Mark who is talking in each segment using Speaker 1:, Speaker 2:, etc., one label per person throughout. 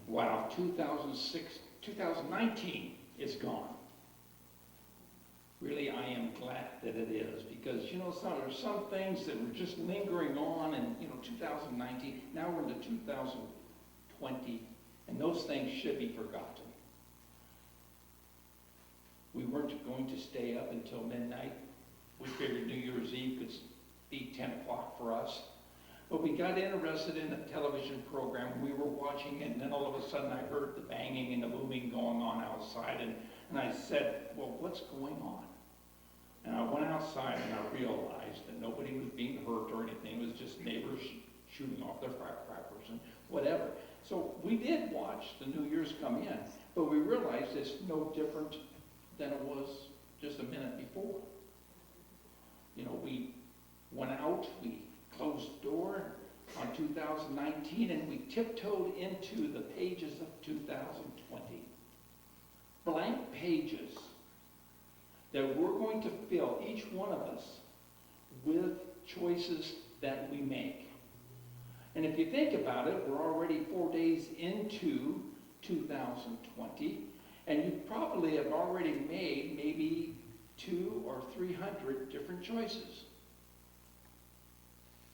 Speaker 1: Wow, 2019 is gone. Really, I am glad that it is, because, there's some things that were just lingering on in, 2019. Now we're into 2020, and those things should be forgotten. We weren't going to stay up until midnight. We figured New Year's Eve could be 10 o'clock for us. But we got interested in a television program. We were watching it, and then all of a sudden I heard the banging and the booming going on outside. And I said, well, what's going on? And I went outside and I realized that nobody was being hurt or anything. It was just neighbors shooting off their firecrackers and whatever. So we did watch the New Year's come in, but we realized it's no different than it was just a minute before. We went out, we closed the door on 2019, and we tiptoed into the pages of 2020. Blank pages that we're going to fill, each one of us, with choices that we make. And if you think about it, we're already 4 days into 2020, and you probably have already made maybe 200 or 300 different choices.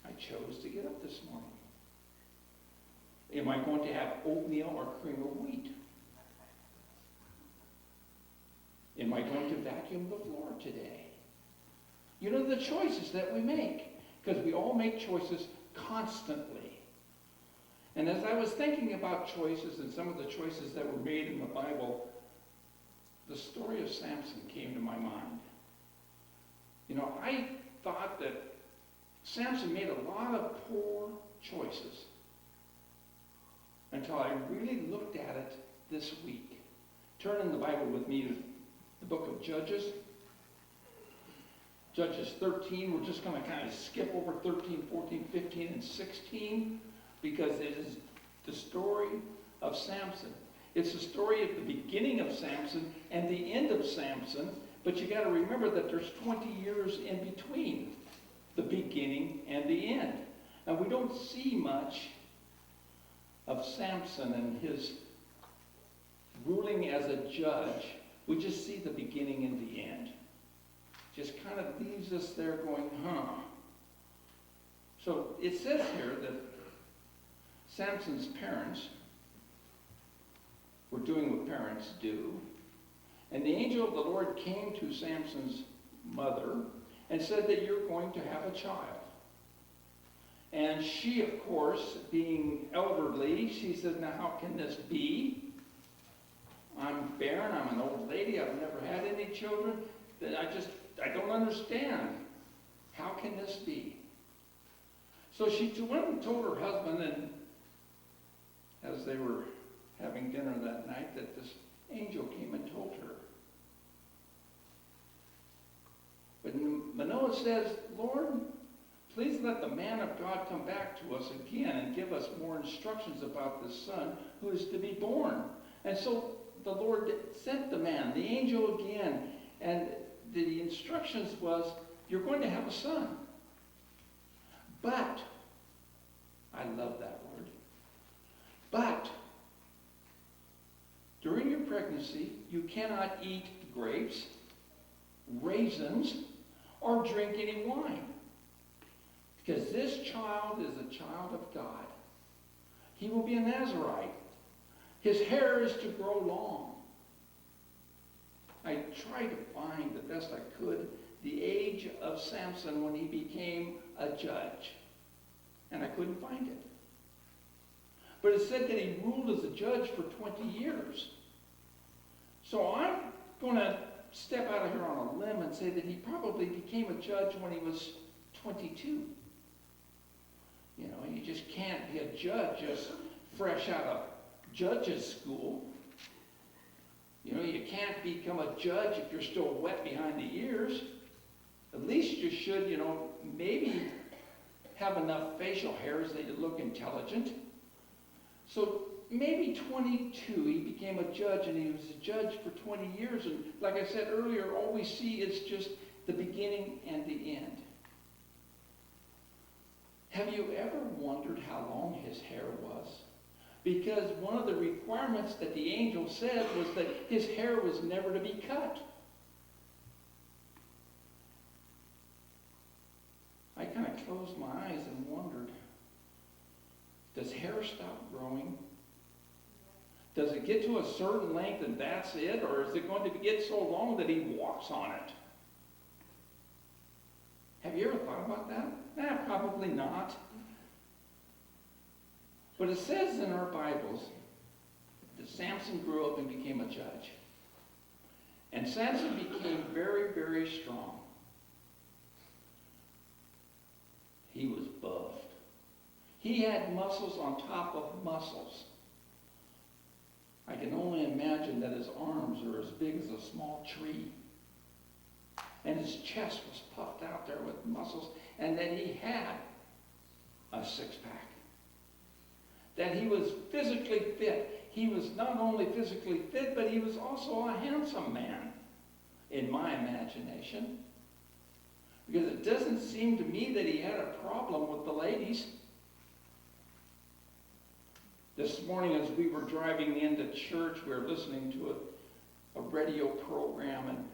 Speaker 1: I chose to get up this morning. Am I going to have oatmeal or cream of wheat? Am I going to vacuum the floor today? The choices that we make, because we all make choices constantly. And as I was thinking about choices and some of the choices that were made in the Bible, the story of Samson came to my mind. I thought that Samson made a lot of poor choices until I really looked at it this week. Turn in the Bible with me to the book of Judges. Judges 13, we're just going to kind of skip over 13, 14, 15, and 16 because it is the story of Samson. It's the story at the beginning of Samson and the end of Samson, but you got to remember that there's 20 years in between the beginning and the end. And we don't see much of Samson and his ruling as a judge. We just see the beginning and the end. Just kind of leaves us there going, So it says here that Samson's parents were doing what parents do. And the angel of the Lord came to Samson's mother and said that you're going to have a child. And she, of course, being elderly, she said, now how can this be? I'm barren, I'm an old lady, I've never had any children. I don't understand. How can this be? So she went and told her husband, and as they were having dinner that night, that this angel came and told her. But Manoah says, Lord, please let the man of God come back to us again and give us more instructions about this son who is to be born. And so the Lord sent the man, the angel again, and the instructions was, you're going to have a son. But, I love that word, but during your pregnancy, you cannot eat grapes, raisins, or drink any wine. Because this child is a child of God. He will be a Nazirite. His hair is to grow long. I tried to find the best I could the age of Samson when he became a judge. And I couldn't find it. But it said that he ruled as a judge for 20 years. So I'm going to step out of here on a limb and say that he probably became a judge when he was 22. You just can't be a judge just fresh out of judge's school. You can't become a judge if you're still wet behind the ears. At least you should, maybe have enough facial hairs that you look intelligent. So maybe 22, he became a judge, and he was a judge for 20 years. And like I said earlier, all we see is just the beginning and the end. Have you ever wondered how long his hair was? because one of the requirements that the angel said was that his hair was never to be cut. I kind of closed my eyes and wondered, does hair stop growing? Does it get to a certain length and that's it? Or is it going to get so long that he walks on it? Have you ever thought about that? Probably not. But it says in our Bibles that Samson grew up and became a judge. And Samson became very, very strong. He was buffed. He had muscles on top of muscles. I can only imagine that his arms are as big as a small tree. And his chest was puffed out there with muscles. And that he had a six-pack. That he was physically fit. He was not only physically fit, but he was also a handsome man, in my imagination. Because it doesn't seem to me that he had a problem with the ladies. This morning as we were driving into church, we were listening to a radio program, and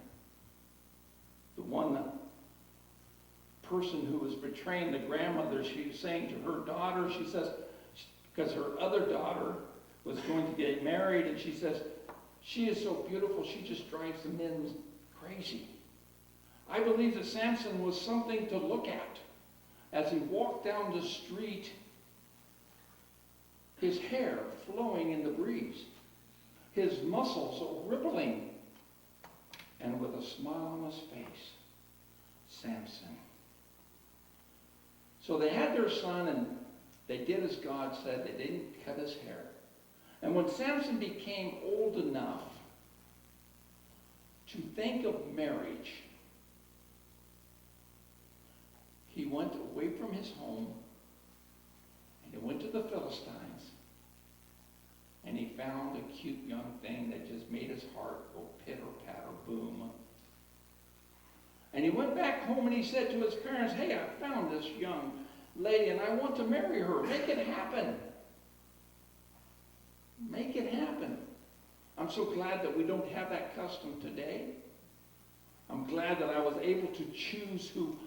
Speaker 1: the one person who was betraying the grandmother, she was saying to her daughter, she says, because her other daughter was going to get married, and she says, she is so beautiful, she just drives the men crazy. I believe that Samson was something to look at as he walked down the street, his hair flowing in the breeze, his muscles rippling, and with a smile on his face, Samson. So they had their son, and they did as God said. They didn't cut his hair. And when Samson became old enough to think of marriage, he went away from his home, and he went to the Philistines, and he found a cute young thing that just made his heart go pitter-patter boom. And he went back home and he said to his parents, hey, I found this young lady and I want to marry her. Make it happen. Make it happen. I'm so glad that we don't have that custom today. I'm glad that I was able to choose who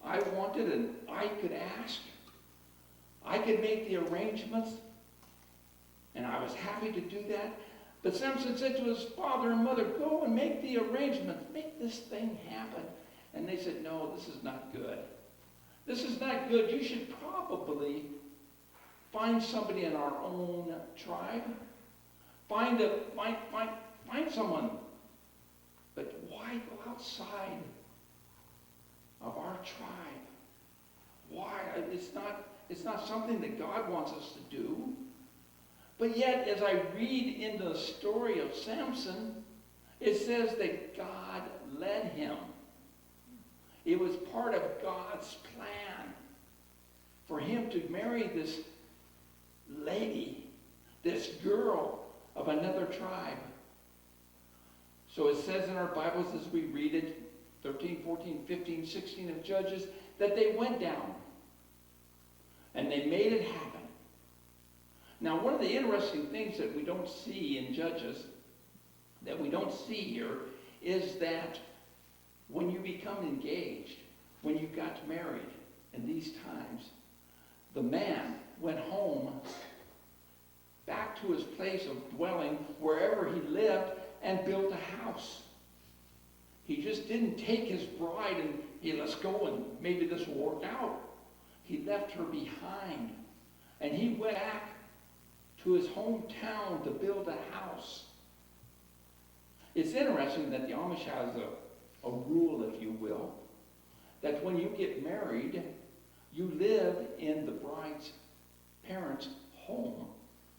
Speaker 1: I wanted, and I could ask. I could make the arrangements, and I was happy to do that. But Samson said to his father and mother, go and make the arrangements. Make this thing happen. And they said, no, this is not good. This is not good. You should probably find somebody in our own tribe. Find someone. But why go outside of our tribe? Why? It's not something that God wants us to do. But yet, as I read in the story of Samson, it says that God led him. It was part of God's plan for him to marry this lady, this girl of another tribe. So it says in our Bibles as we read it, 13, 14, 15, 16 of Judges, that they went down and they made it happen. Now, one of the interesting things that we don't see in Judges, that we don't see here, is that when you become engaged, when you got married in these times, the man went home back to his place of dwelling, wherever he lived, and built a house. He just didn't take his bride and, hey, let's go and maybe this will work out. He left her behind, and he went back to his hometown to build a house. It's interesting that the Amish has a rule, if you will, that when you get married, you live in the bride's parents' home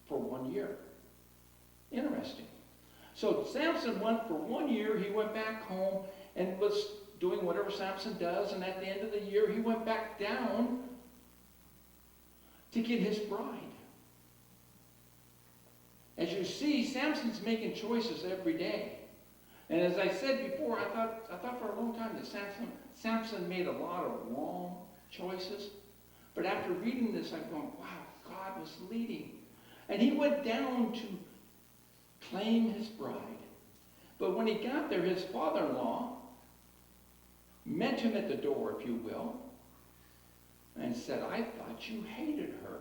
Speaker 1: for 1 year. Interesting. So Samson went for 1 year. He went back home and was doing whatever Samson does, and at the end of the year, he went back down to get his bride. As you see, Samson's making choices every day. And as I said before, I thought for a long time that Samson made a lot of wrong choices. But after reading this, I'm going, wow, God was leading. And he went down to claim his bride. But when he got there, his father-in-law met him at the door, if you will, and said, I thought you hated her.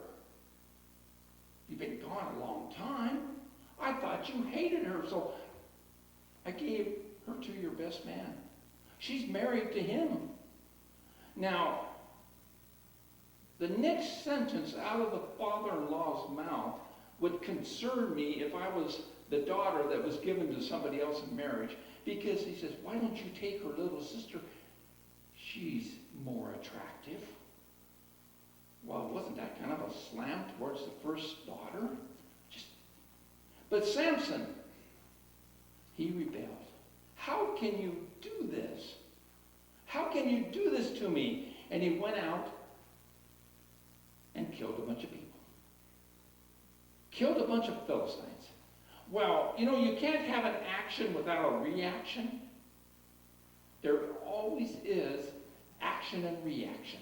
Speaker 1: You've been gone a long time. I thought you hated her, so I gave her to your best man. She's married to him. Now, the next sentence out of the father-in-law's mouth would concern me if I was the daughter that was given to somebody else in marriage, because he says, why don't you take her little sister? She's more attractive. Well, wasn't that kind of a slam towards the first daughter? But Samson, he rebelled. How can you do this? How can you do this to me? And he went out and killed a bunch of people. Killed a bunch of Philistines. Well, you know, you can't have an action without a reaction. There always is action and reaction.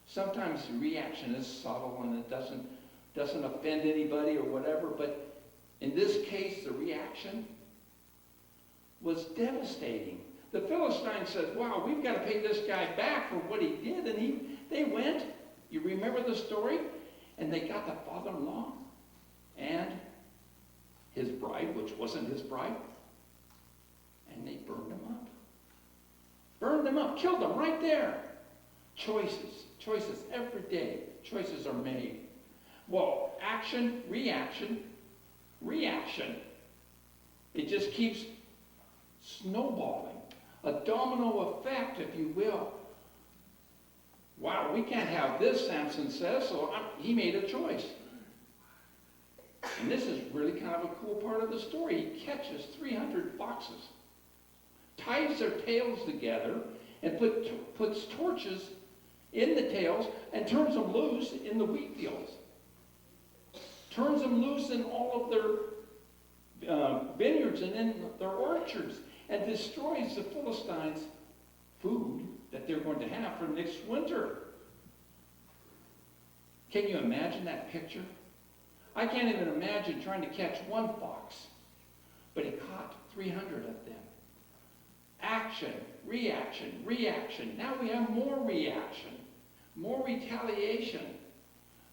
Speaker 1: Sometimes the reaction is subtle and it doesn't offend anybody or whatever, but in this case, the reaction was devastating. The Philistines said, wow, we've got to pay this guy back for what he did. And they went, you remember the story? And they got the father-in-law and his bride, which wasn't his bride, and they burned him up. Burned them up, killed them right there. Choices every day. Choices are made. Well, action, reaction. It just keeps snowballing. A domino effect, if you will. Wow, we can't have this, Samson says, so he made a choice. And this is really kind of a cool part of the story. He catches 300 foxes, ties their tails together, and puts torches in the tails and turns them loose in the wheat fields. Turns them loose in all of their vineyards and in their orchards, and destroys the Philistines' food that they're going to have for next winter. Can you imagine that picture? I can't even imagine trying to catch one fox, but he caught 300 of them. Action, reaction. Now we have more reaction, more retaliation.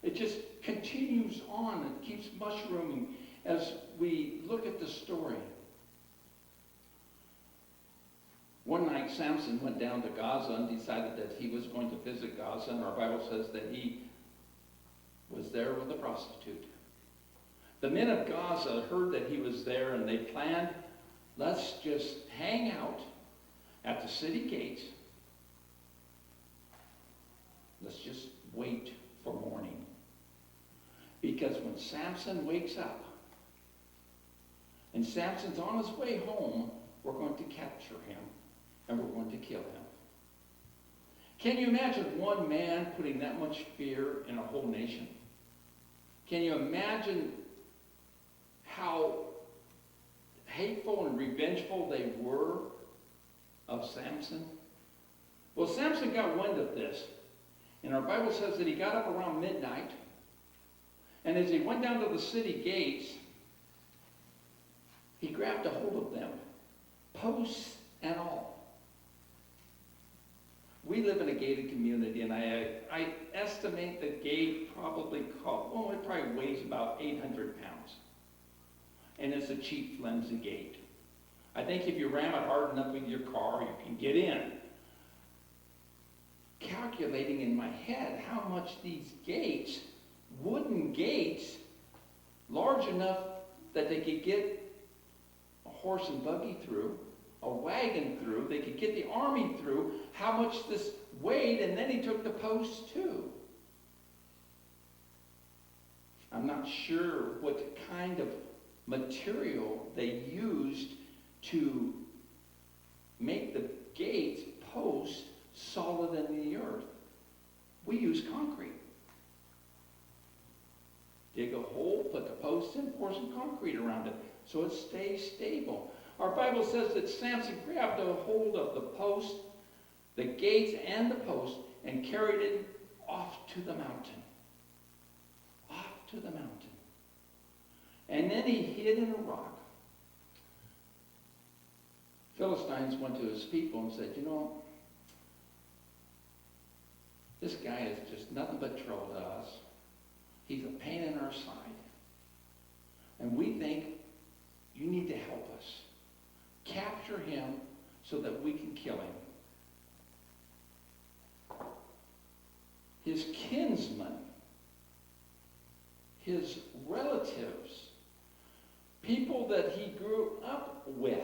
Speaker 1: It just continues on and keeps mushrooming as we look at the story. One night, Samson went down to Gaza and decided that he was going to visit Gaza, and our Bible says that he was there with a prostitute. The men of Gaza heard that he was there, and they planned, let's just hang out at the city gates. Let's just wait for morning. Because when Samson wakes up, and Samson's on his way home, we're going to capture him, and we're going to kill him. Can you imagine one man putting that much fear in a whole nation? Can you imagine how hateful and revengeful they were of Samson? Well, Samson got wind of this. And our Bible says that he got up around midnight. And as he went down to the city gates, he grabbed a hold of them, posts and all. We live in a gated community, and I estimate the gate it probably weighs about 800 pounds. And it's a cheap, flimsy gate. I think if you ram it hard enough with your car, you can get in. Calculating in my head how much these gates, wooden gates, large enough that they could get a horse and buggy through, a wagon through, they could get the army through, how much this weighed, and then he took the posts too. I'm not sure what kind of material they used to make the gates, posts, solid in the earth. We use concrete. Dig a hole, put the posts in, pour some concrete around it so it stays stable. Our Bible says that Samson grabbed a hold of the post, the gates and the post, and carried it off to the mountain. Off to the mountain. And then he hid in a rock. Philistines went to his people and said, you know, this guy is just nothing but trouble to us. He's a pain in our side. And we think you need to help us. Capture him so that we can kill him. His kinsmen, his relatives, people that he grew up with,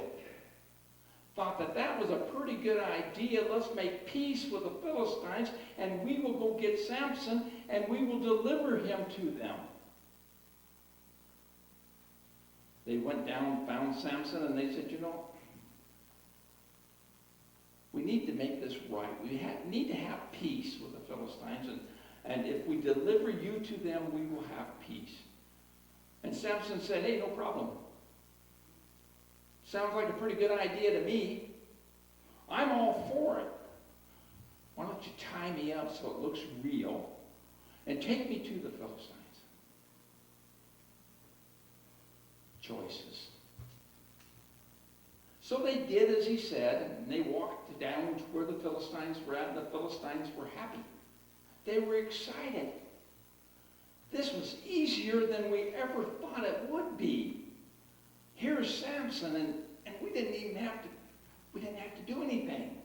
Speaker 1: thought that that was a pretty good idea. Let's make peace with the Philistines, and we will go get Samson, and we will deliver him to them. They went down, found Samson, and they said, you know, we need to make this right. We need to have peace with the Philistines, and if we deliver you to them, we will have peace. And Samson said, hey, no problem. Sounds like a pretty good idea to me. I'm all for it. Why don't you tie me up so it looks real and take me to the Philistines? Choices. So they did as he said, and they walked down to where the Philistines were at, and the Philistines were happy. They were excited. This was easier than we ever thought it would be. Here's Samson, and we didn't have to do anything.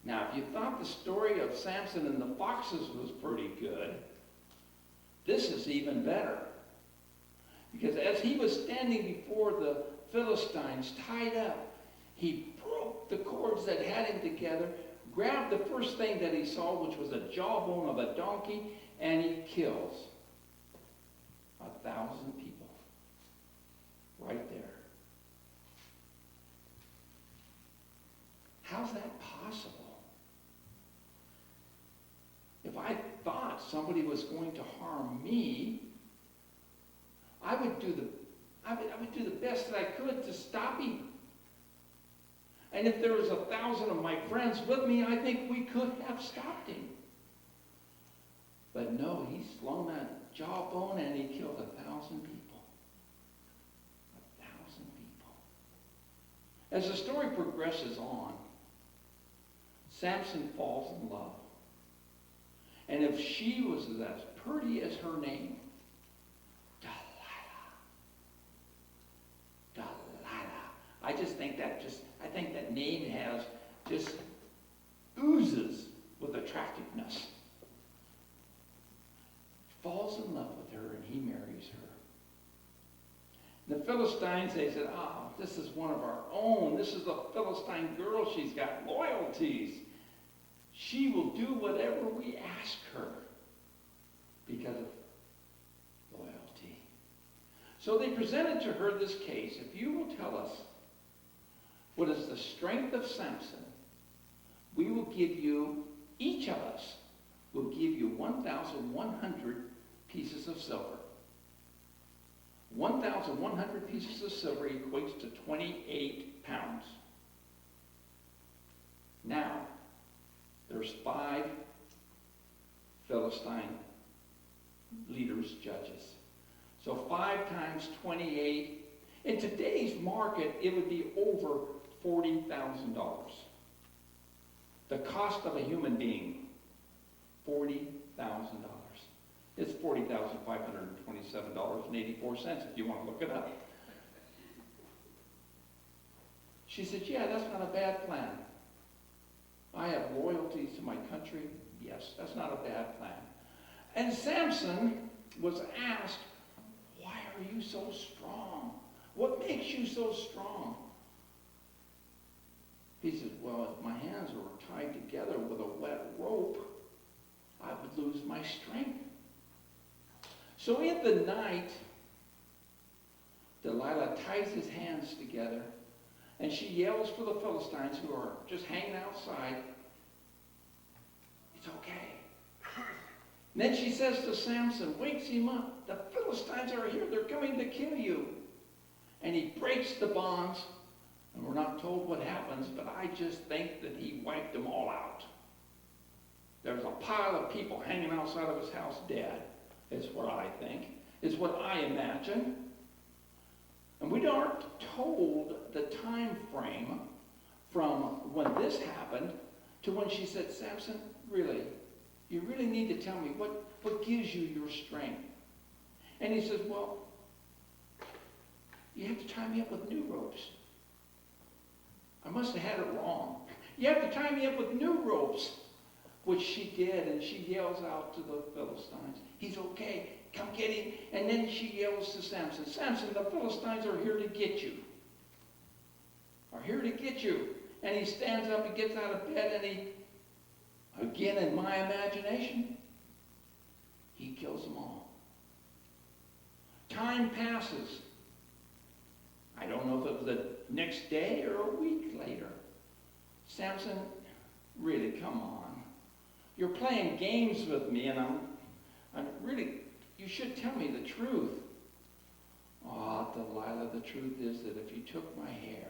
Speaker 1: Now, if you thought the story of Samson and the foxes was pretty good, this is even better. Because as he was standing before the Philistines tied up, he broke the cords that had him together, grabbed the first thing that he saw, which was a jawbone of a donkey, and he kills 1,000 people right there. How's that possible? If I thought somebody was going to harm me, I would do the best that I could to stop him. And if there was 1,000 of my friends with me, I think we could have stopped him. But no, he slung that jawbone and he killed 1,000 people. 1,000 people. As the story progresses on, Samson falls in love. And if she was as pretty as her name, I think that name has just oozes with attractiveness. Falls in love with her and he marries her. The Philistines, they said, this is one of our own. This is a Philistine girl. She's got loyalties. She will do whatever we ask her because of loyalty. So they presented to her this case. If you will tell us what is the strength of Samson, we will give you, each of us will give you 1,100 pieces of silver. 1,100 pieces of silver equates to 28 pounds. Now, there's 5 Philistine leaders, judges. So 5 times 28. In today's market, it would be over $40,000. The cost of a human being, $40,000. It's $40,527.84 if you want to look it up. She said, yeah, that's not a bad plan. I have loyalties to my country. Yes, that's not a bad plan. And Samson was asked, why are you so strong? What makes you so strong? He said, well, if my hands were tied together with a wet rope, I would lose my strength. So in the night, Delilah ties his hands together, and she yells for the Philistines who are just hanging outside, it's okay. And then she says to Samson, wakes him up, the Philistines are here, they're coming to kill you. And he breaks the bonds, and we're not told what happens, but I just think that he wiped them all out. There's a pile of people hanging outside of his house dead. is what I think, is what I imagine. And we aren't told the time frame from when this happened to when she said, Samson, really, you really need to tell me what gives you your strength. And he says, well, you have to tie me up with new ropes. I must have had it wrong. You have to tie me up with new ropes, which she did, and she yells out to the Philistines, he's okay, come get him. And then she yells to Samson, Samson, the Philistines are here to get you. Are here to get you. And he stands up, he gets out of bed, and he, again in my imagination, he kills them all. Time passes. I don't know if it was the next day or a week later. Samson, really, come on. You're playing games with me, and I'm really, you should tell me the truth. Oh, Delilah, the truth is that if you took my hair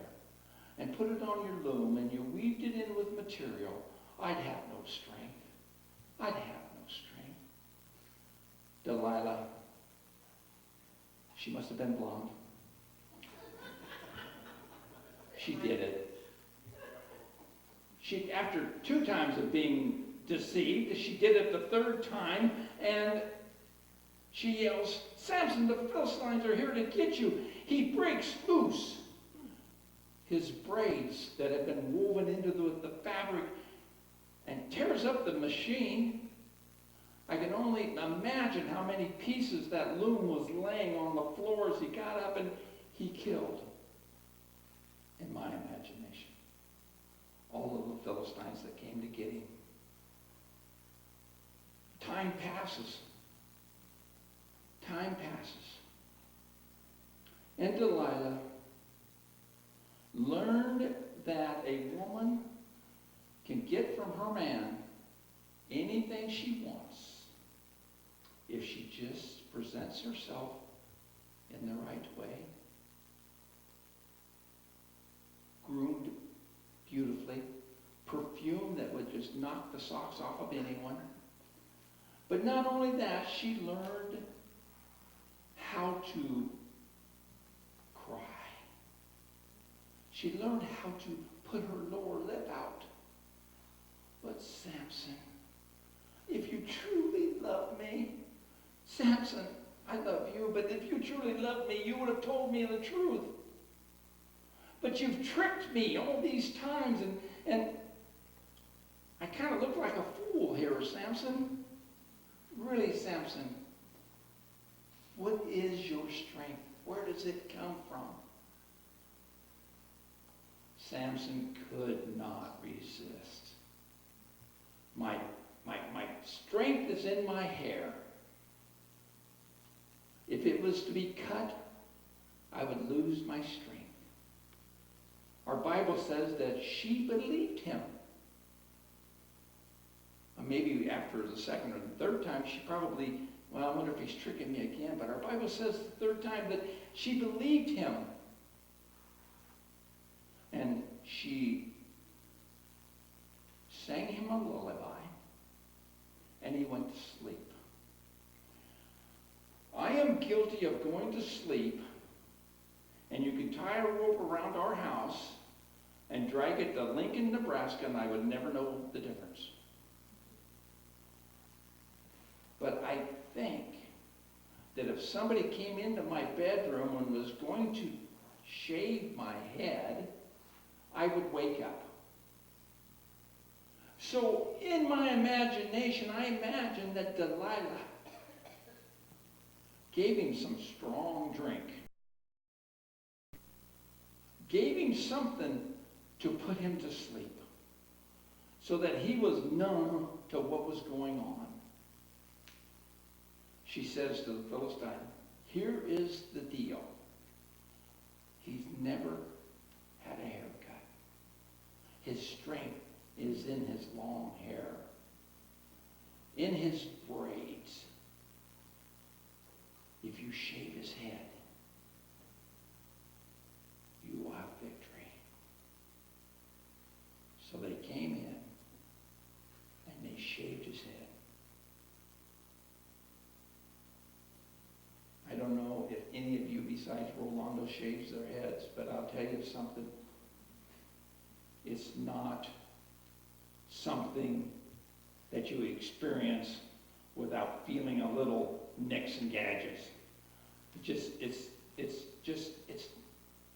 Speaker 1: and put it on your loom and you weaved it in with material, I'd have no strength. I'd have no strength. Delilah, she must have been blonde. She did it. She, after 2 times of being deceived, she did it the 3rd time, and she yells, Samson, the Philistines are here to get you. He breaks loose his braids that had been woven into the fabric and tears up the machine. I can only imagine how many pieces that loom was laying on the floor as he got up, and he killed, in my imagination, all of the Philistines that came to get him. Time passes. Time passes. And Delilah learned that a woman can get from her man anything she wants if she just presents herself in the right way, groomed beautifully, perfume that would just knock the socks off of anyone. But not only that, she learned how to cry. She learned how to put her lower lip out. But Samson, if you truly love me, Samson, I love you, but if you truly loved me, you would have told me the truth. But you've tricked me all these times, and I kind of look like a fool here, Samson. Really, Samson, what is your strength? Where does it come from? Samson could not resist. My strength is in my hair. If it was to be cut, I would lose my strength. Our Bible says that she believed him. Maybe after the 2nd or the 3rd time, she probably, well, I wonder if he's tricking me again. But our Bible says the 3rd time that she believed him. And she sang him a lullaby, and he went to sleep. I am guilty of going to sleep, and you can tie a rope around our house and drag it to Lincoln, Nebraska, and I would never know the difference. But I think that if somebody came into my bedroom and was going to shave my head, I would wake up. So in my imagination, I imagine that Delilah gave him some strong drink, gave him something to put him to sleep, so that he was numb to what was going on. She says to the Philistine, here is the deal. He's never had a haircut. His strength is in his long hair, in his braids. If you shave his head, you will have victory. So they came in and they shaved his head. besides Rolando shaves their heads. But I'll tell you something. It's not something that you experience without feeling a little nicks and gadgets.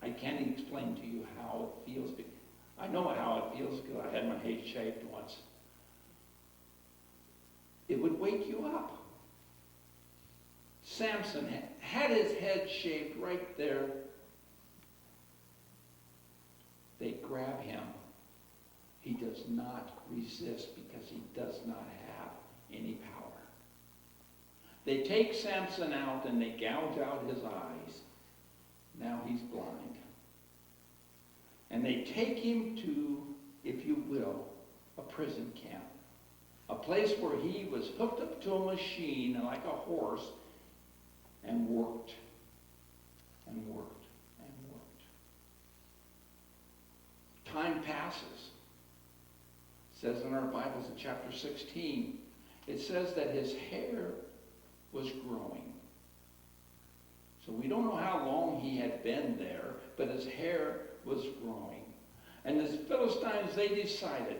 Speaker 1: I can't explain to you how it feels. I know how it feels because I had my head shaved once. It would wake you up. Samson had his head shaved right there. They grab him. He does not resist because he does not have any power. They take Samson out and they gouge out his eyes. Now he's blind. And they take him to, if you will, a prison camp. A place where he was hooked up to a machine like a horse and worked and worked and worked. Time passes. It says in our Bibles in chapter 16, it says that his hair was growing. So we don't know how long he had been there, but his hair was growing. And the Philistines, they decided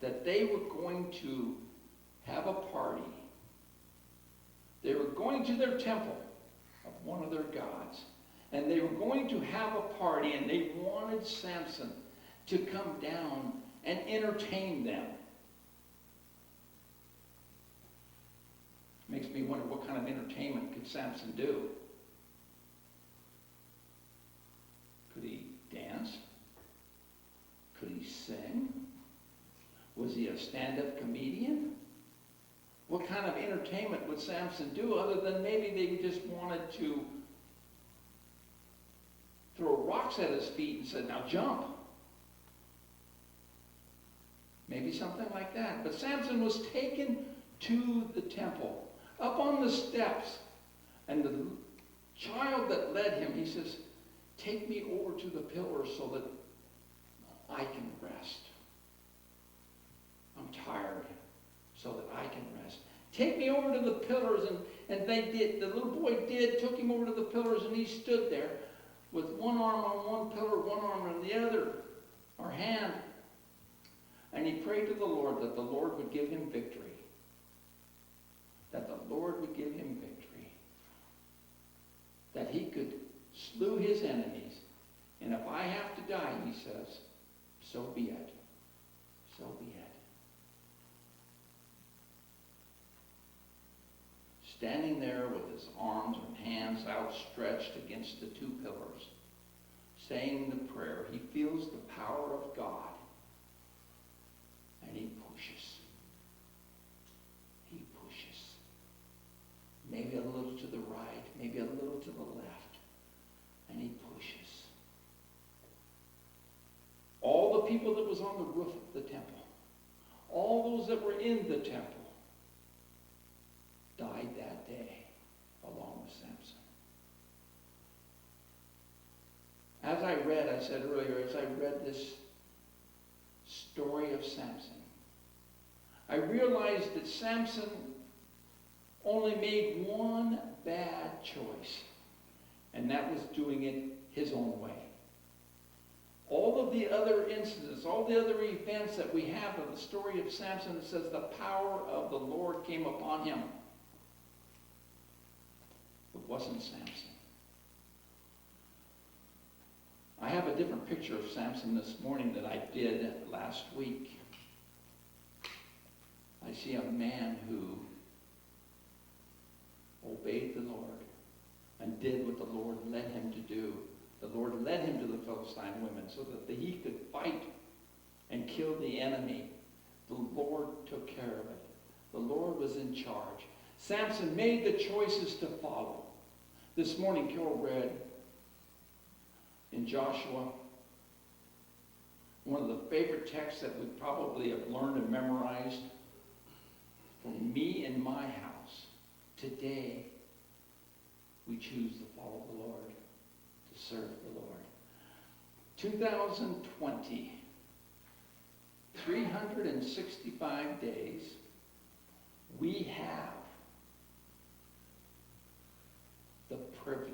Speaker 1: that they were going to have a party. They were going to their temple of one of their gods. And they were going to have a party, and they wanted Samson to come down and entertain them. Makes me wonder what kind of entertainment could Samson do? Could he dance? Could he sing? Was he a stand-up comedian? What kind of entertainment would Samson do other than maybe they just wanted to throw rocks at his feet and said, now jump. Maybe something like that. But Samson was taken to the temple, up on the steps. And the child that led him, he says, take me over to the pillars so that I can rest. I'm tired, so that I can rest. Take me over to the pillars, and they did. The little boy did, took him over to the pillars, and he stood there with one arm on one pillar, one arm on the other, or hand. And he prayed to the Lord that the Lord would give him victory. That the Lord would give him victory. That he could slew his enemies. And if I have to die, he says, so be it. So be it. Standing there with his arms and hands outstretched against the two pillars, saying the prayer, he feels the power of God, and he pushes. He pushes. Maybe a little to the right, maybe a little to the left, and he pushes. All the people that was on the roof of the temple, all those that were in the temple, died that day along with Samson. As I said earlier, as I read this story of Samson, I realized that Samson only made one bad choice, and that was doing it his own way. All of the other incidents, all the other events that we have of the story of Samson, it says the power of the Lord came upon him. It wasn't Samson. I have a different picture of Samson this morning than I did last week. I see a man who obeyed the Lord and did what the Lord led him to do. The Lord led him to the Philistine women so that he could fight and kill the enemy. The Lord took care of it. The Lord was in charge. Samson made the choices to follow. This morning, Carol read in Joshua, one of the favorite texts that we probably have learned and memorized. For me and my house, today, we choose to follow the Lord, to serve the Lord. 2020, 365 days, we have the privilege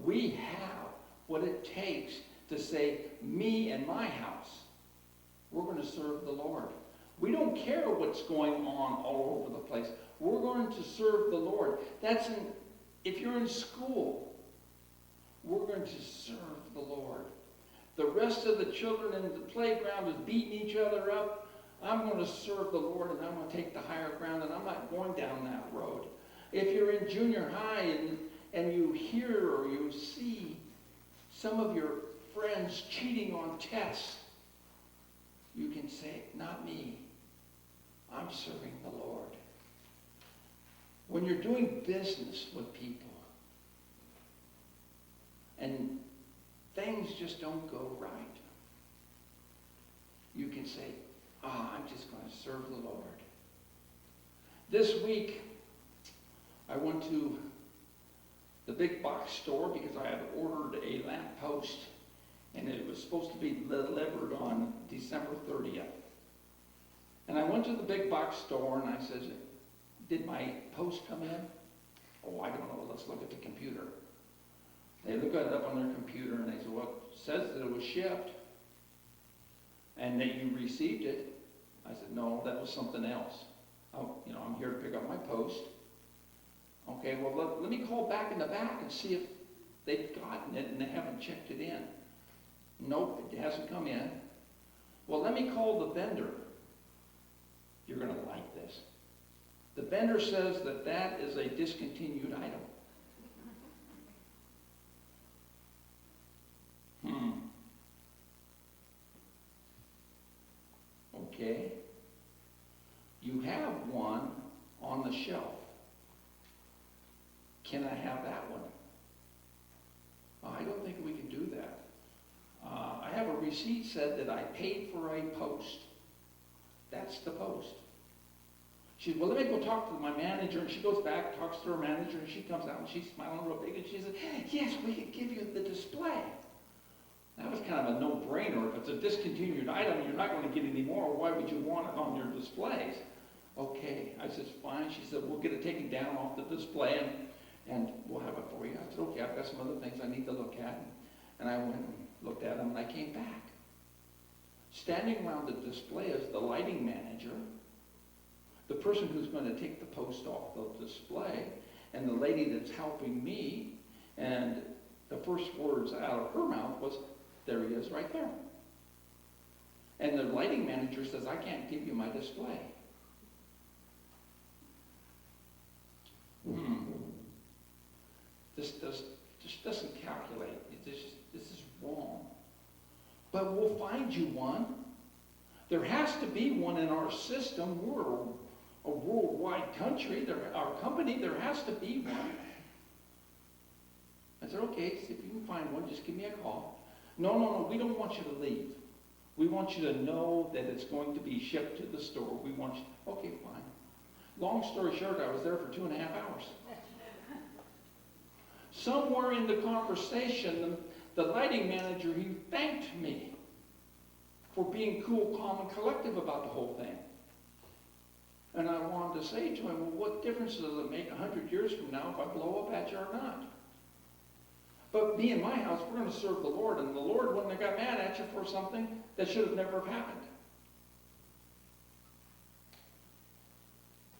Speaker 1: We have what it takes to say, me and my house, we're going to serve the Lord. We don't care what's going on all over the place. We're going to serve the Lord. If you're in school, we're going to serve the Lord. The rest of the children in the playground is beating each other up. I'm going to serve the Lord, and I'm going to take the higher ground, and I'm not going down that road. If you're in junior high and you hear or you see some of your friends cheating on tests, you can say, not me. I'm serving the Lord. When you're doing business with people and things just don't go right, you can say, I'm just going to serve the Lord. This week, I went to the big box store because I had ordered a lamp post, and it was supposed to be delivered on December 30th. And I went to the big box store and I said, did my post come in? Oh, I don't know. Let's look at the computer. They look it up on their computer and they said, well, it says that it was shipped and that you received it. I said, no, that was something else. I'm here to pick up my post. Okay, well, let me call back in the back and see if they've gotten it and they haven't checked it in. Nope, it hasn't come in. Well, let me call the vendor. You're going to like this. The vendor says that is a discontinued item. Okay. You have one on the shelf. Can I have that one? I don't think we can do that. I have a receipt said that I paid for a post. That's the post. She said, well, let me go talk to my manager. And she goes back, talks to her manager, and she comes out and she's smiling real big. And she said, yes, we can give you the display. That was kind of a no-brainer. If it's a discontinued item, you're not going to get any more. Why would you want it on your displays? Okay. I said, fine. She said, we'll get it taken down off the display and we'll have it for you. I said, okay, I've got some other things I need to look at. And I went and looked at them and I came back. Standing around the display is the lighting manager, the person who's going to take the post off the display, and the lady that's helping me. And the first words out of her mouth was, there he is right there. And the lighting manager says, I can't give you my display. This doesn't calculate. This is wrong. But we'll find you one. There has to be one in our system. We're a worldwide country. Our company, there has to be one. I said, okay, so if you can find one, just give me a call. No, we don't want you to leave. We want you to know that it's going to be shipped to the store. We want you, okay, fine. Long story short, I was there for 2.5 hours. Somewhere in the conversation, the lighting manager, he thanked me for being cool, calm, and collective about the whole thing. And I wanted to say to him, well, what difference does it make 100 years from now if I blow up at you or not? But me and my house, we're going to serve the Lord, and the Lord wouldn't have got mad at you for something that should have never happened.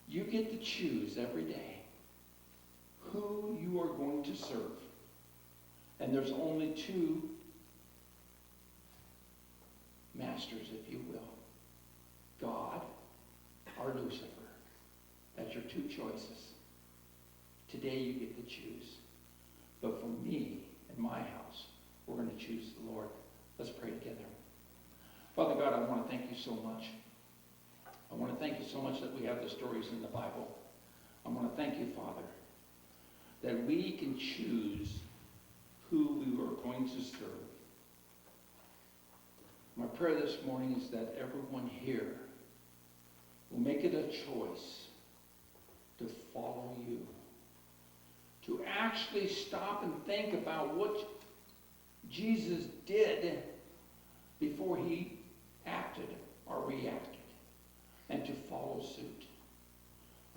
Speaker 1: You get to choose every day who you are going to serve. And there's only two masters, if you will. God or Lucifer. That's your two choices. Today you get to choose. But for me and my house, we're going to choose the Lord. Let's pray together. Father God, I want to thank you so much. I want to thank you so much that we have the stories in the Bible. I want to thank you, Father, that we can choose who we are going to serve. My prayer this morning is that everyone here will make it a choice to follow you, to actually stop and think about what Jesus did before he acted or reacted, and to follow suit.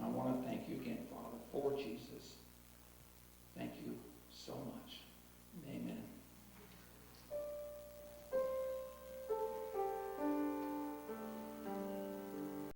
Speaker 1: I want to thank you again, Father, for Jesus.